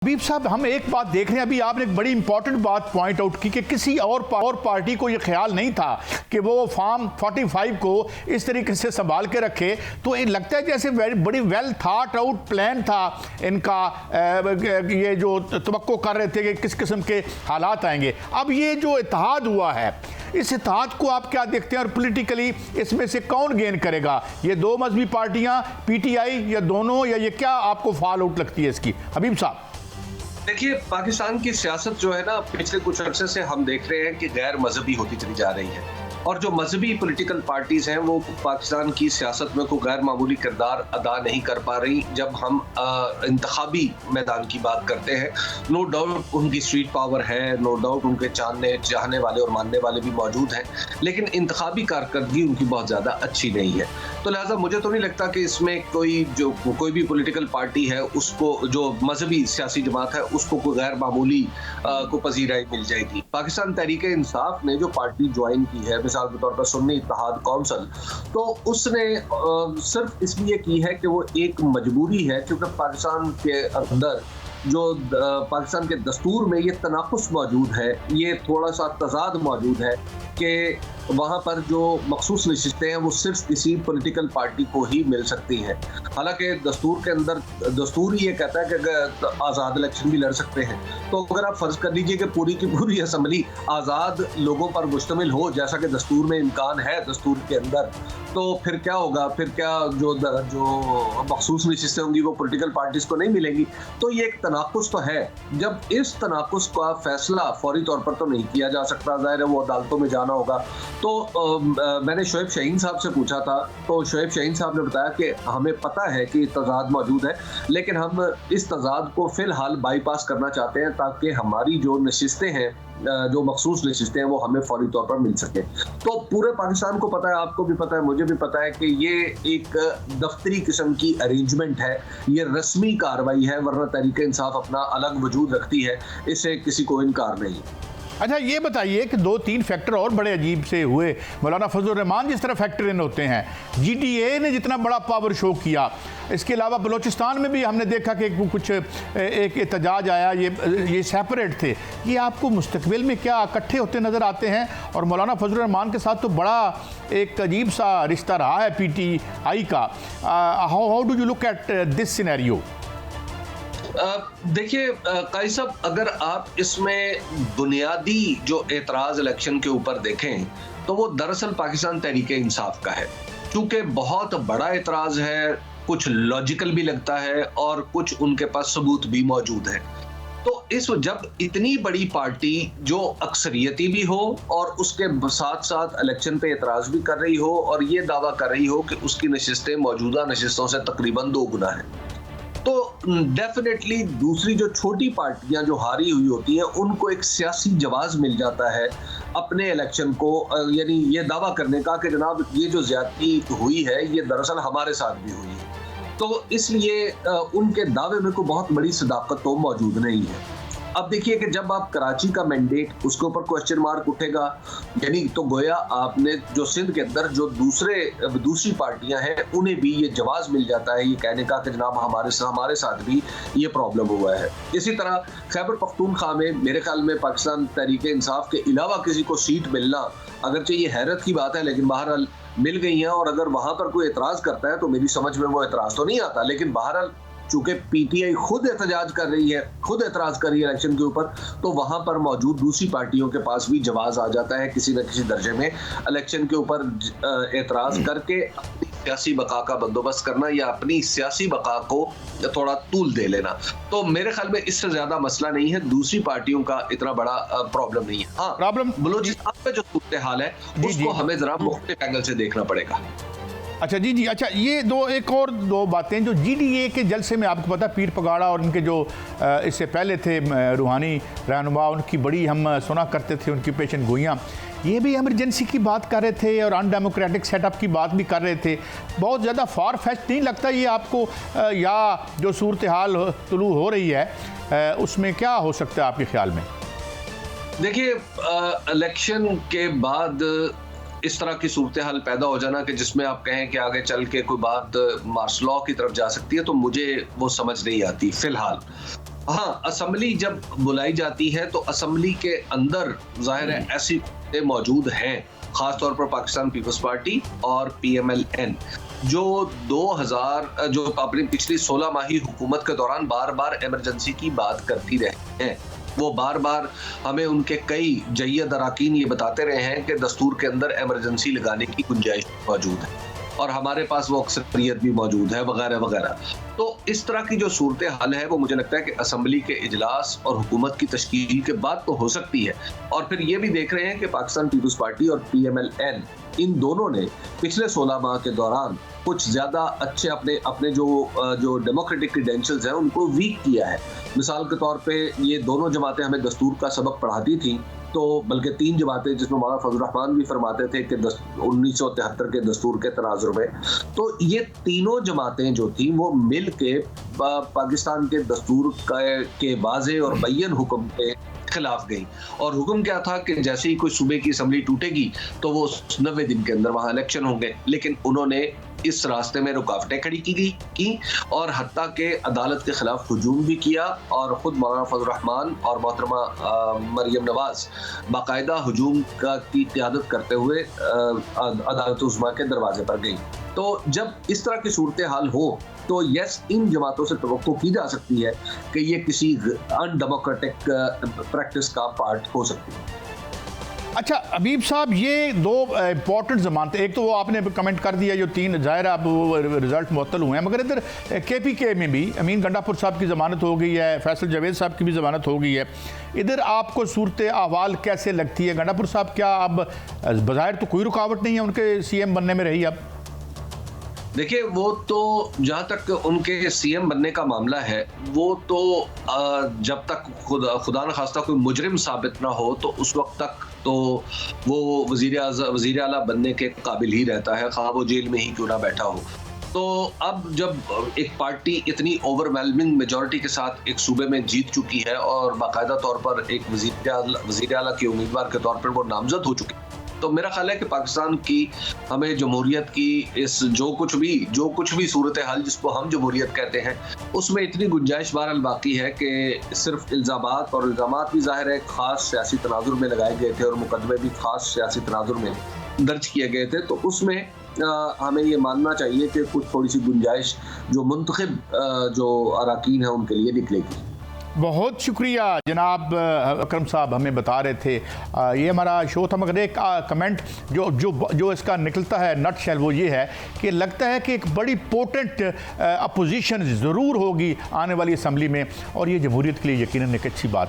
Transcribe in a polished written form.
हबीब साहब, हम एक बात देख रहे हैं, अभी आपने एक बड़ी इंपॉर्टेंट बात पॉइंट आउट की कि किसी और पार्टी को ये ख्याल नहीं था कि वो फार्म 45 को इस तरीके से संभाल के रखे। तो ये लगता है जैसे बड़ी वेल थॉट आउट प्लान था इनका, ये जो तवक्को कर रहे थे कि किस किस्म के हालात आएंगे। अब ये जो इत्तेहाद हुआ है, इस इत्तेहाद को आप क्या देखते हैं और पॉलिटिकली इसमें से कौन गेन करेगा? ये दो मजहबी पार्टियां, पीटीआई, या दोनों, या ये क्या आपको फॉल आउट लगती है इसकी? हबीब साहब देखिए, पाकिस्तान की सियासत जो है ना, पिछले कुछ अरसे से हम देख रहे हैं कि गैर मजहबी होती चली जा रही है, और जो मजहबी पॉलिटिकल पार्टीज हैं वो पाकिस्तान की सियासत में कोई गैर मामूली किरदार अदा नहीं कर पा रही। जब हम इंतखाबी मैदान की बात करते हैं, नो डाउट उनकी स्ट्रीट पावर है, नो डाउट उनके चाहने वाले और मानने वाले भी मौजूद हैं, लेकिन इंतखाबी कारकर्दगी उनकी बहुत ज़्यादा अच्छी नहीं है। तो लिहाजा मुझे तो नहीं लगता कि इसमें कोई भी पॉलिटिकल पार्टी है उसको, जो मजहबी सियासी जमात है, उसको कोई गैर मामूली को पजीराई मिल जाएगी। पाकिस्तान तहरीक इंसाफ ने जो पार्टी ज्वाइन की है, मिसाल के तौर पर सुन्नी इत्तेहाद कौंसिल, तो उसने सिर्फ इसलिए की है कि वो एक मजबूरी है, क्योंकि पाकिस्तान के अंदर जो पाकिस्तान के दस्तूर में ये तनाकुस मौजूद है, ये थोड़ा सा तजाद मौजूद है कि वहाँ पर जो मखसूस नशिस्तें हैं वो सिर्फ किसी पॉलिटिकल पार्टी को ही मिल सकती हैं। हालांकि दस्तूर के अंदर दस्तूर ये कहता है कि अगर आज़ाद इलेक्शन भी लड़ सकते हैं, तो अगर आप फर्ज कर लीजिए कि पूरी की पूरी असम्बली आज़ाद लोगों पर मुश्तमिल हो, जैसा कि दस्तूर में इम्कान है दस्तूर के अंदर, तो फिर क्या होगा? फिर क्या जो मखसूस नशिस्तें होंगी वो पॉलिटिकल पार्टीज को नहीं मिलेंगी। तो ये एक तनाकुस तो है। जब इस तनाकुस का फैसला फौरी तौर पर तो नहीं किया जा सकता, जाहिर है वो अदालतों में जाना होगा। तो मैंने शोएब शाहीन साहब से पूछा था, तो शोएब शाहीन साहब ने बताया कि हमें पता है कि तजाद मौजूद है, लेकिन हम इस तजाद को फिलहाल बाईपास करना चाहते हैं ताकि हमारी जो नशिस्तें हैं, जो मखसूस नशिस्तें हैं, वो हमें फौरी तौर पर मिल सके। तो पूरे पाकिस्तान को पता है, आपको भी पता है, मुझे भी पता है कि ये एक दफ्तरी किस्म की अरेंजमेंट है, ये रस्मी कार्रवाई है, वरना तहरीक इंसाफ अपना अलग वजूद रखती है, इससे किसी को इनकार नहीं। अच्छा, ये बताइए कि दो तीन फैक्टर और बड़े अजीब से हुए। मौलाना फजलुर रहमान जिस तरह फैक्टर इन होते हैं, जीडीए ने जितना बड़ा पावर शो किया, इसके अलावा बलूचिस्तान में भी हमने देखा कि कुछ एक एहतजाज आया, ये सेपरेट थे। ये आपको मुस्तकबिल में क्या इकट्ठे होते नज़र आते हैं? और मौलाना फजलुर रहमान के साथ तो बड़ा एक अजीब सा रिश्ता रहा है पीटीआई का। How do you look at this scenario? देखिए काई साहब, अगर आप इसमें बुनियादी जो एतराज इलेक्शन के ऊपर देखें, तो वो दरअसल पाकिस्तान तहरीक इंसाफ का है, क्योंकि बहुत बड़ा एतराज है, कुछ लॉजिकल भी लगता है और कुछ उनके पास सबूत भी मौजूद है। तो जब इतनी बड़ी पार्टी जो अक्सरियती भी हो और उसके साथ साथ इलेक्शन पे एतराज भी कर रही हो और ये दावा कर रही हो कि उसकी नशिस्तें मौजूदा नशिस्तों से तकरीबन 2 गुना है, तो डेफिनेटली दूसरी जो छोटी पार्टियां जो हारी हुई होती हैं, उनको एक सियासी जवाब मिल जाता है अपने इलेक्शन को, यानी ये दावा करने का कि जनाब ये जो ज्यादती हुई है ये दरअसल हमारे साथ भी हुई है। तो इसलिए उनके दावे में कोई बहुत बड़ी सदाकत तो मौजूद नहीं है। अब देखिए कि जब आप कराची का मैंडेट, उसके ऊपर क्वेश्चन मार्क उठेगा, यानी तो गोया आपने जो सिंध के अंदर जो दूसरी पार्टियां हैं उन्हें भी ये जवाब मिल जाता है ये कहने का कि जनाब हमारे साथ भी ये प्रॉब्लम हुआ है। इसी तरह खैबर पख्तूनख्वा में मेरे ख्याल में पाकिस्तान तहरीक इंसाफ के अलावा किसी को सीट मिलना, अगरचे ये हैरत की बात है, लेकिन बहरहाल मिल गई है, और अगर वहां पर कोई एतराज करता है तो मेरी समझ में वो एतराज तो नहीं आता। लेकिन बहरहाल चूंकि पीटीआई खुद एतजाज कर रही है, खुद एतराज कर रही है इलेक्शन के ऊपर, तो वहां पर मौजूद दूसरी पार्टियों के पास भी जवाब आ जाता है किसी न किसी दर्जे में इलेक्शन के ऊपर एतराज करके अपनी सियासी बका का बंदोबस्त करना या अपनी सियासी बका को थोड़ा तूल दे लेना। तो मेरे ख्याल में इससे ज्यादा मसला नहीं है, दूसरी पार्टियों का इतना बड़ा प्रॉब्लम नहीं है। हाँ, प्रॉब्लम बलूचिस्तान में जो सूरत हाल है उसको हमें जरा मुख्तलिफ एंगल से देखना पड़ेगा। अच्छा जी, अच्छा, ये एक और दो बातें जो जीडीए के जलसे में आपको पता, पीर पगाड़ा और उनके जो इससे पहले थे रूहानी रहनुमा, उनकी बड़ी हम सुना करते थे उनकी पेशन गोइयाँ, ये भी इमरजेंसी की बात कर रहे थे और अनडेमोक्रेटिक सेटअप की बात भी कर रहे थे। बहुत ज़्यादा फार फेच्ड नहीं लगता ये आपको? या जो सूरत हाल तुलू हो रही है उसमें क्या हो सकता है आपके ख्याल में? देखिए, इलेक्शन के बाद इस तरह की सूरत हाल पैदा हो जाना कि जिसमें आप कहें कि आगे चल के कोई बात मार्शल लॉ की तरफ जा सकती है, तो मुझे वो समझ नहीं आती फिलहाल। हाँ, असेंबली जब बुलाई जाती है तो असेंबली के अंदर जाहिर है ऐसी कुत्ते मौजूद हैं, खासतौर पर पाकिस्तान पीपल्स पार्टी और PMLN, जो 2000 जो अपनी पिछली 16 माही हुकूमत के दौरान बार बार इमरजेंसी की बात करती रहे हैं। वो बार बार हमें उनके कई जय्यद अराकीन ये बताते रहे हैं कि दस्तूर के अंदर इमरजेंसी लगाने की गुंजाइश मौजूद है और हमारे पास वो अक्सरियत भी मौजूद है वगैरह वगैरह। तो इस तरह की जो सूरत हाल है वो मुझे लगता है कि असेंबली के इजलास और हुकूमत की तश्कील के बाद तो हो सकती है। और फिर ये भी देख रहे हैं कि पाकिस्तान पीपल्स पार्टी और PMLN इन दोनों ने पिछले 16 माह के दौरान कुछ ज्यादा अच्छे अपने जो डेमोक्रेटिक क्रेडेंशियल्स हैं उनको वीक किया है। मिसाल के तौर पे ये दोनों जमातें हमें दस्तूर का सबक पढ़ाती थी, तो बल्कि 3 जमातें जिसमें मौलाना फजल रहमान भी फरमाते थे कि 1973 के दस्तूर के तनाजुर में, तो ये तीनों जमातें जो थी वो मिल के पाकिस्तान के दस्तूर के वाज़े और बैन हुक्म के खिलाफ गई। और हुक्म क्या था कि जैसे ही कोई सूबे की असेंबली टूटेगी तो वो 90 दिन के अंदर वहां इलेक्शन होंगे। लेकिन उन्होंने इस रास्ते में रुकावटें खड़ी की और हत्ता के अदालत के खिलाफ हुजूम भी किया और खुद मौलाना फजल रहमान और मोहतरमा मरियम नवाज बाकायदा हुजूम की क़यादत करते हुए अदालत उज़्मा के दरवाजे पर गई। तो जब इस तरह की सूरत हाल हो तो यस, इन जमातों से तवक्को की जा सकती है कि ये किसी अनडेमोक्रेटिक प्रैक्टिस का पार्ट हो सकती है। अच्छा हबीब साहब, ये 2 इंपॉर्टेंट जमानतें, एक तो वो आपने कमेंट कर दिया जो 3 ज़ाहिर अब वो रिजल्ट मुअत्तल हुए हैं, मगर इधर KPK में भी अमीन गंडापुर साहब की ज़मानत हो गई है, फैसल जावेद साहब की भी ज़मानत हो गई है। इधर आपको सूरत अहवाल कैसे लगती है? गंडापुर साहब क्या अब बज़ाहिर तो कोई रुकावट नहीं है उनके CM बनने में रही? अब देखिए, वो तो जहाँ तक उनके CM बनने का मामला है, वो तो जब तक खुदा न खास्ता कोई मुजरिम साबित ना हो तो उस वक्त तक तो वो वज़ीर आला बनने के काबिल ही रहता है, खा वो जेल में ही क्यों ना बैठा हो। तो अब जब एक पार्टी इतनी ओवरवेलमिंग मेजॉरिटी के साथ एक सूबे में जीत चुकी है और बाकायदा तौर पर एक वज़ीर आला के उम्मीदवार के तौर पर वो नामजद हो चुकी है, तो मेरा ख्याल है कि पाकिस्तान की हमें जमहूरियत की इस जो कुछ भी सूरत हाल जिसको हम जमहूरियत कहते हैं उसमें इतनी गुंजाइश बहरहाल बाकी है कि सिर्फ इल्ज़ामात भी ज़ाहिर है ख़ास सियासी तनाजुर में लगाए गए थे और मुकदमे भी ख़ास सियासी तनाजुर में दर्ज किए गए थे, तो उसमें हमें ये मानना चाहिए कि कुछ थोड़ी सी गुंजाइश जो मुंतखब जो अराकीन है उनके लिए निकलेगी। बहुत शुक्रिया जनाब अकरम साहब, हमें बता रहे थे। ये हमारा शो था, मगर एक कमेंट जो इसका निकलता है नट शेल वो ये है कि लगता है कि एक बड़ी पोटेंट अपोजिशन ज़रूर होगी आने वाली असम्बली में, और ये जमहूरियत के लिए यकीनन एक अच्छी बात है।